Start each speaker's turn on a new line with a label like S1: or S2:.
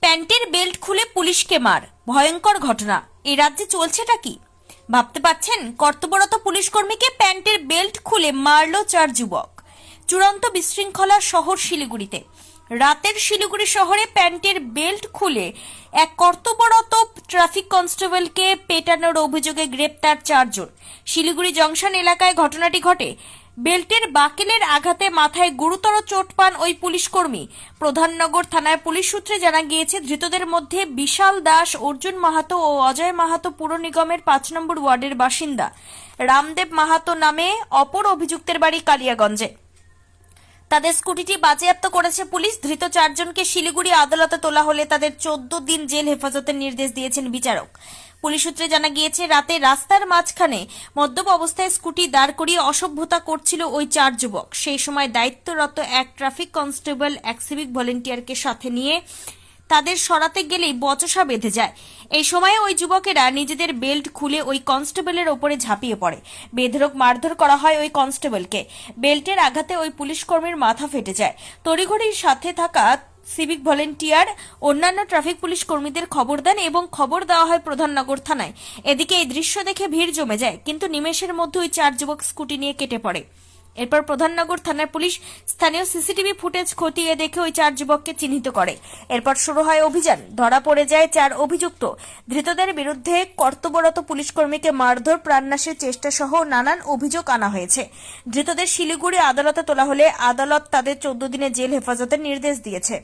S1: প্যান্টের বেল্ট খুলে পুলিশকে মার, ভয়ঙ্কর ঘটনা। এই রাজ্যে চলছেটা কি ভাবতে পারছেন? কর্তব্যরত পুলিশ কর্মীকে প্যান্টের বেল্ট খুলে মারল 4 যুবক। চূড়ান্ত বিশৃঙ্খলার শহর শিলিগুড়িতে। রাতের শিলিগুড়ি শহরে প্যান্টের বেল্ট খুলে এক কর্তব্যরত ট্রাফিক কনস্টেবলকে পেটানোর অভিযোগে গ্রেপ্তার 4 জন। শিলিগুড়ি জংশন এলাকায় ঘটনাটি ঘটে। বেল্টের বাকেলের আঘাতে মাথায় গুরুতর চোট পান ওই পুলিশ কর্মী। প্রধাননগর থানার পুলিশ সূত্রে জানা গিয়েছে, ধৃতদের মধ্যে বিশাল দাস, অর্জুন মাহাতো ও অজয় মাহাতো পুর নিগমের 5 নম্বর ওয়ার্ডের বাসিন্দা। রামদেব মাহাতো নামে অপর অভিযুক্তের বাড়ি কালিয়াগঞ্জে। তাদের স্কুটিটি বাজেয়াপ্ত করেছে পুলিশ। ধৃত 4 জনকে শিলিগুড়ি আদালতে তোলা হলে তাদের 14 দিন জেল হেফাজতের নির্দেশ দিয়েছেন বিচারক। পুলিশ সূত্রে জানা গিয়েছে, রাতে রাস্তার মাঝখানে মদ্যপ অবস্থায় স্কুটি দাঁড় করিয়ে অসভ্যতা করছিল ওই 4 যুবক। সেই সময় দায়িত্বরত এক ট্রাফিক কনস্টেবল এক সিভিক ভলেন্টিয়ারকে সাথে নিয়ে তাদের সরাতে গেলেই বচসা বেঁধে যায়। এই সময় ওই যুবকেরা নিজেদের বেল্ট খুলে ওই কনস্টেবলের ওপরে ঝাঁপিয়ে পড়ে। বেধড়ক মারধর করা হয় ওই কনস্টেবলকে। বেল্টের আঘাতে ওই পুলিশ কর্মীর মাথা ফেটে যায়। তড়িঘড়ির সাথে থাকা সিভিক ভলেন্টিয়ার অন্যান্য ট্রাফিক পুলিশ কর্মীদের খবর দেন এবং খবর দেওয়া হয় প্রধাননগর থানায়। এদিকে এই দৃশ্য দেখে ভিড় জমে যায়, কিন্তু নিমেষের মধ্যে ওই 4 যুবক স্কুটি নিয়ে কেটে পড়ে। এরপর প্রধাননগর থানার পুলিশ স্থানীয় সিসিটিভি ফুটেজ খতিয়ে দেখে ওই 4 যুবককে চিহ্নিত করে। এরপর শুরু হয় অভিযান। ধরা পড়ে যায় 4 অভিযুক্ত। ধৃতদের বিরুদ্ধে কর্তব্যরত পুলিশ কর্মীকে মারধর, প্রাণনাশের চেষ্টা সহ নানান অভিযোগ আনা হয়েছে। ধৃতদের শিলিগুড়ি আদালতে তোলা হলে আদালত তাদের 14 দিনের জেল হেফাজতের নির্দেশ দিয়েছে।